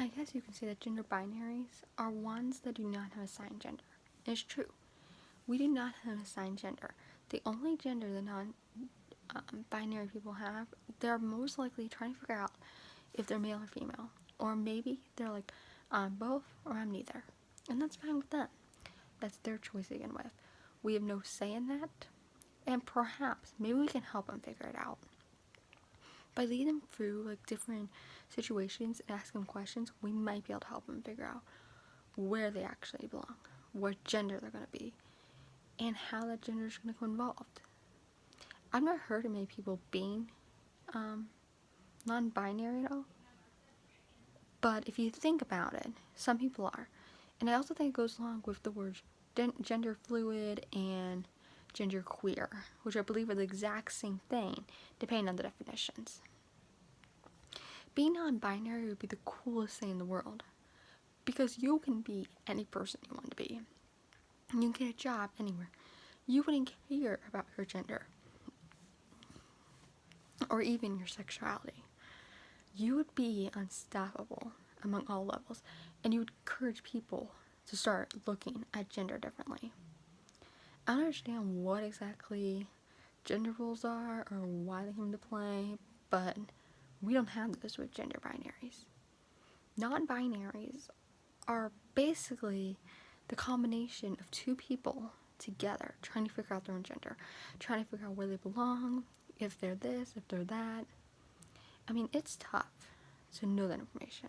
I guess you can say that gender binaries are ones that do not have assigned gender. It's true. We do not have assigned gender. The only gender the non-binary people have, they're most likely trying to figure out if they're male or female. Or maybe they're like, I'm both or I'm neither. And that's fine with them. That's their choice to begin with. We have no say in that. And perhaps, maybe we can help them figure it out. By leading them through like different situations and asking them questions, we might be able to help them figure out where they actually belong, what gender they're going to be, and how that gender is going to go involved. I've not heard of many people being non-binary at all, but if you think about it, some people are. And I also think it goes along with the words gender fluid and gender queer, which I believe are the exact same thing, depending on the definitions. Being non-binary would be the coolest thing in the world, because you can be any person you want to be. You can get a job anywhere. You wouldn't care about your gender, or even your sexuality. You would be unstoppable among all levels, and you would encourage people to start looking at gender differently. I don't understand what exactly gender roles are or why they come into play, but we don't have those with gender binaries. Non-binaries are basically the combination of two people together trying to figure out their own gender, trying to figure out where they belong, if they're this, if they're that. I mean, it's tough to know that information.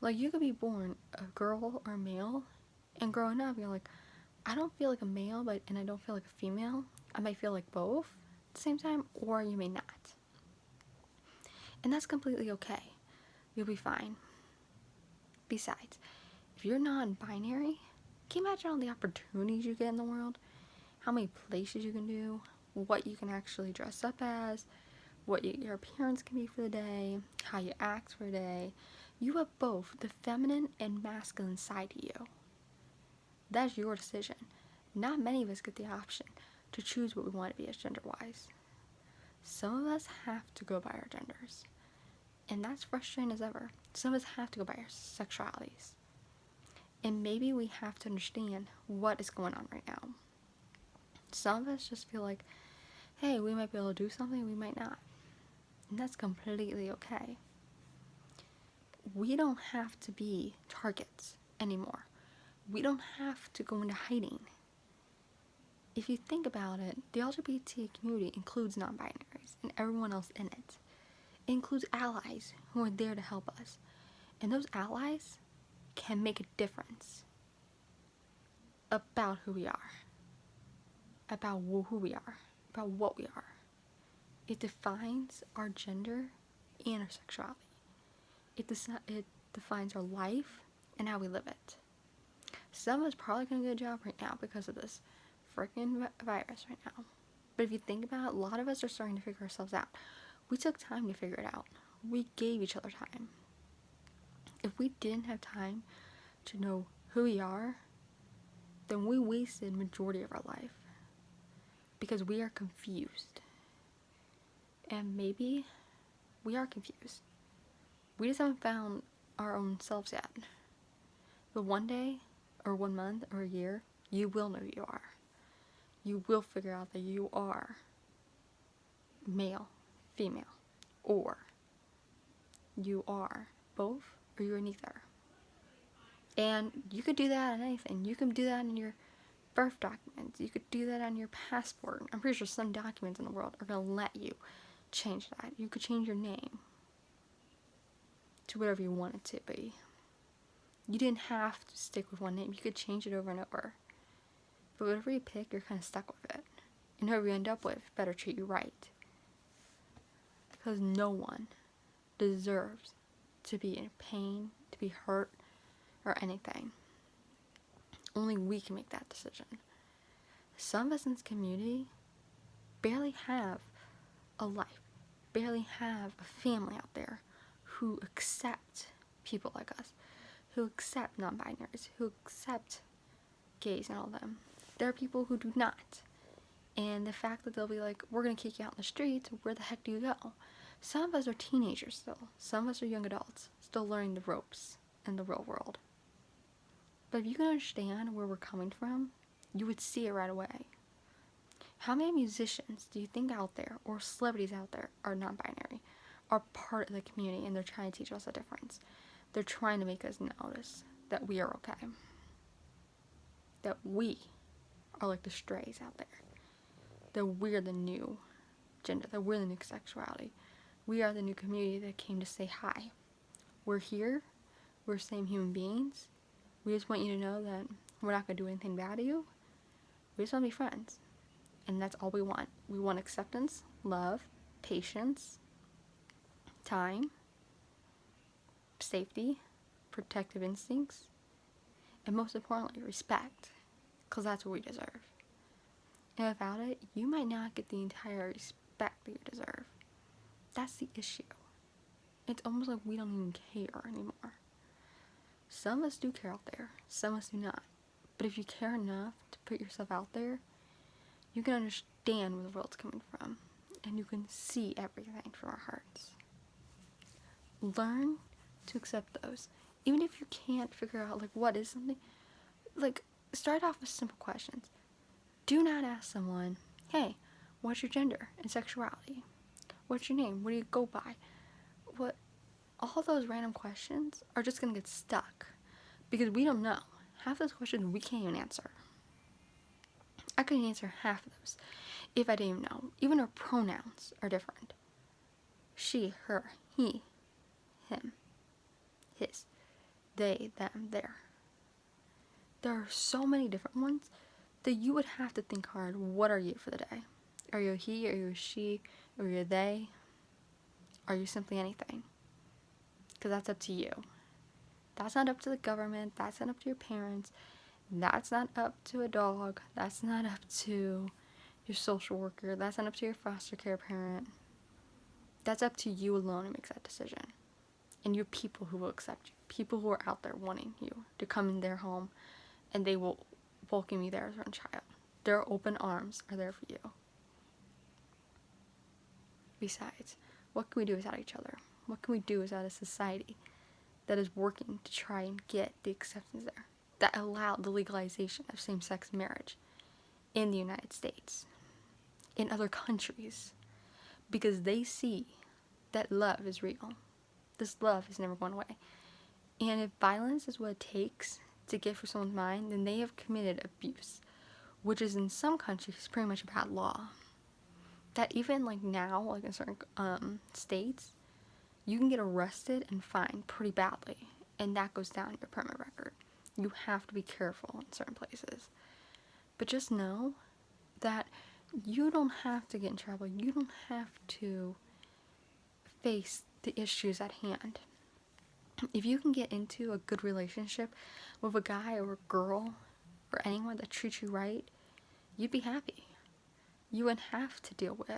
Like, you could be born a girl or a male, and growing up, you're like, I don't feel like a male, and I don't feel like a female. I might feel like both at the same time, or you may not. And that's completely okay. You'll be fine. Besides, if you're non-binary, can you imagine all the opportunities you get in the world? How many places you can do? What you can actually dress up as? What your appearance can be for the day? How you act for the day? You have both the feminine and masculine side to you. That's your decision. Not many of us get the option to choose what we want to be as gender-wise. Some of us have to go by our genders. And that's frustrating as ever. Some of us have to go by our sexualities. And maybe we have to understand what is going on right now. Some of us just feel like, hey, we might be able to do something, we might not. And that's completely okay. We don't have to be targets anymore. We don't have to go into hiding. If you think about it, the LGBT community includes non-binaries and everyone else in it. It includes allies who are there to help us. And those allies can make a difference about who we are, about who we are, about what we are. It defines our gender and our sexuality. It defines our life and how we live it. Some of us probably gonna get a job right now because of this freaking virus right now. But if you think about it, a lot of us are starting to figure ourselves out. We took time to figure it out. We gave each other time. If we didn't have time to know who we are, then we wasted majority of our life because we are confused. And maybe we are confused. We just haven't found our own selves yet. But one day, or 1 month, or a year, you will know who you are. You will figure out that you are male, female, or you are both, or you're neither. And you could do that on anything. You can do that in your birth documents. You could do that on your passport. I'm pretty sure some documents in the world are going to let you change that. You could change your name to whatever you want it to be. You didn't have to stick with one name. You could change it over and over. But whatever you pick, you're kind of stuck with it. And whoever you end up with better treat you right. Because no one deserves to be in pain, to be hurt, or anything. Only we can make that decision. Some of us in this community barely have a life, barely have a family out there who accept people like us, who accept non-binaries, who accept gays and all them. There are people who do not. And the fact that they'll be like, we're going to kick you out in the streets, where the heck do you go? Some of us are teenagers still. Some of us are young adults, still learning the ropes in the real world. But if you can understand where we're coming from, you would see it right away. How many musicians do you think out there, or celebrities out there, are non-binary, are part of the community, and they're trying to teach us a difference? They're trying to make us notice that we are okay. That we are like the strays out there. That we're the new gender, that we're the new sexuality. We are the new community that came to say hi. We're here. We're the same human beings. We just want you to know that we're not going to do anything bad to you. We just want to be friends. And that's all we want. We want acceptance, love, patience, time, safety, protective instincts, and most importantly, respect. Because that's what we deserve. And without it, you might not get the entire respect that you deserve. That's the issue. It's almost like we don't even care anymore. Some of us do care out there. Some of us do not. But if you care enough to put yourself out there, you can understand where the world's coming from. And you can see everything from our hearts. Learn to accept those. Even if you can't figure out, like, what is something, like, start off with simple questions. Do not ask someone, hey, what's your gender and sexuality? What's your name? What do you go by? What? All those random questions are just going to get stuck because we don't know. Half those questions we can't even answer. I couldn't answer half of those if I didn't even know. Even our pronouns are different. She, her, he, him, his, they, them, their. There are so many different ones that you would have to think hard. What are you for the day? Are you a he? Are you a she? Are you a they? Are you simply anything? Because that's up to you. That's not up to the government. That's not up to your parents. That's not up to a dog. That's not up to your social worker. That's not up to your foster care parent. That's up to you alone to make that decision. And your people who will accept you. People who are out there wanting you to come in their home and they will welcome you there as their own child. Their open arms are there for you. Besides, what can we do without each other? What can we do without a society that is working to try and get the acceptance there, that allow the legalization of same-sex marriage in the United States, in other countries, because they see that love is real. This love is never going away. And if violence is what it takes to get for someone's mind, then they have committed abuse, which is in some countries pretty much a bad law. That even like now, like in certain states, you can get arrested and fined pretty badly, and that goes down your permit record. You have to be careful in certain places. But just know that you don't have to get in trouble. You don't have to face the issues at hand. If you can get into a good relationship with a guy or a girl or anyone that treats you right, you'd be happy. You wouldn't have to deal with